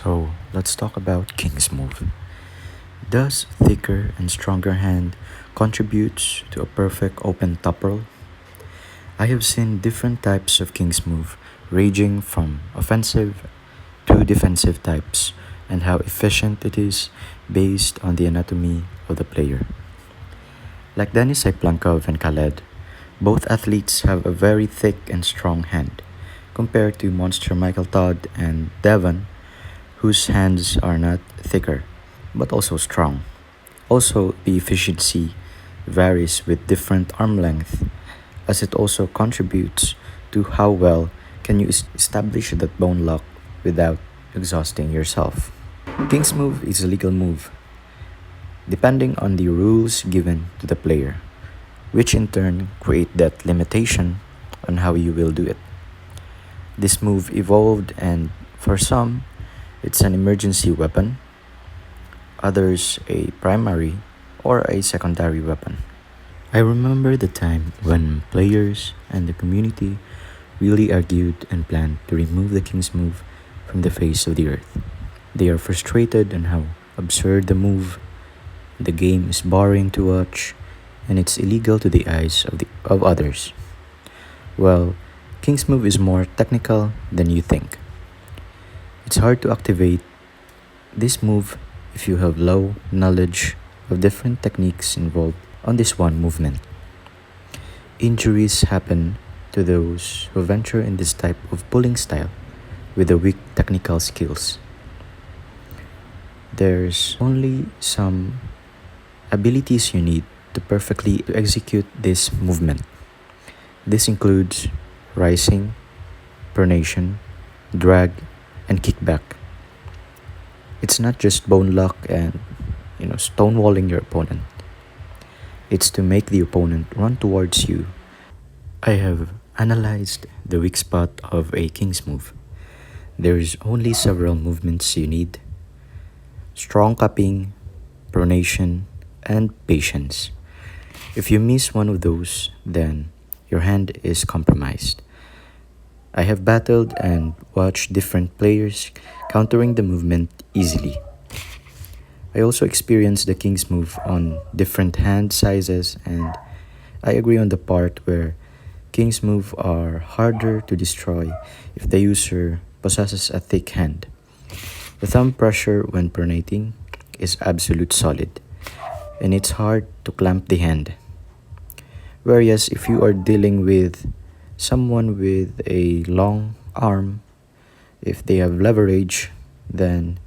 So let's talk about Kingsmove. Does thicker and stronger hand contributes to a perfect open top roll? I have seen different types of Kingsmove, ranging from offensive to defensive types, and how efficient it is based on the anatomy of the player. Like Denis Plankov and Khaled, both athletes have a very thick and strong hand, compared to Monster Michael Todd and Devon, whose hands are not thicker, but also strong. Also, the efficiency varies with different arm length, as it also contributes to how well can you establish that bone lock without exhausting yourself. King's move is a legal move, depending on the rules given to the player, which in turn create that limitation on how you will do it. This move evolved, and for some, it's an emergency weapon, others a primary or a secondary weapon. I remember the time when players and the community really argued and planned to remove the King's move from the face of the earth. They are frustrated on how absurd the move, the game is boring to watch, and it's illegal to the eyes of others. Well, King's move is more technical than you think. It's hard to activate this move if you have low knowledge of different techniques involved on this one movement. Injuries happen to those who venture in this type of pulling style with the weak technical skills. There's only some abilities you need to perfectly execute this movement. This includes rising, pronation, drag, and kickback. It's not just bone lock and stonewalling your opponent. It's to make the opponent run towards you. I have analyzed the weak spot of a King's move. There's only several movements you need: strong cupping, pronation, and patience. If you miss one of those, then your hand is compromised. I have battled and watched different players countering the movement easily. I also experienced the King's move on different hand sizes, and I agree on the part where King's move are harder to destroy if the user possesses a thick hand. The thumb pressure when pronating is absolute solid, and it's hard to clamp the hand. Whereas if you are dealing with someone with a long arm, if they have leverage, then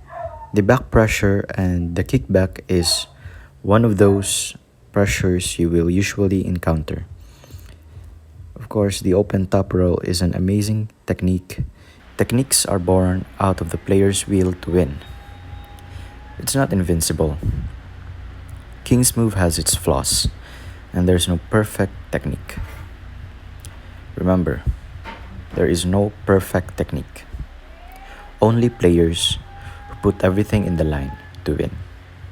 the back pressure and the kickback is one of those pressures you will usually encounter. Of course, the open top roll is an amazing technique. Techniques are born out of the player's will to win. It's not invincible. King's move has its flaws, and there's no perfect technique. Remember, there is no perfect technique. Only players who put everything in the line to win.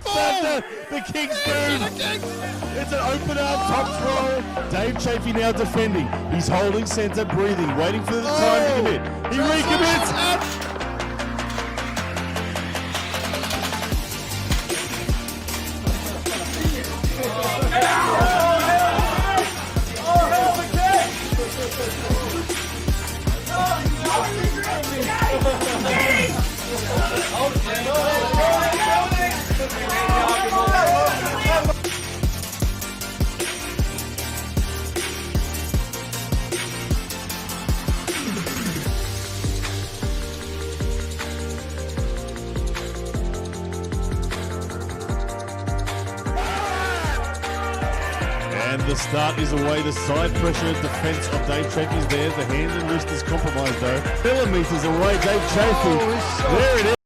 The King's move. It's an open arm top throw. Dave Chafee now defending. He's holding center, breathing, waiting for the time to commit. He recommits. And the start is away. The side pressure defense of Dave Chafee is there. The hand and wrist is compromised though. Millimeters away, Dave Chafee. There it is.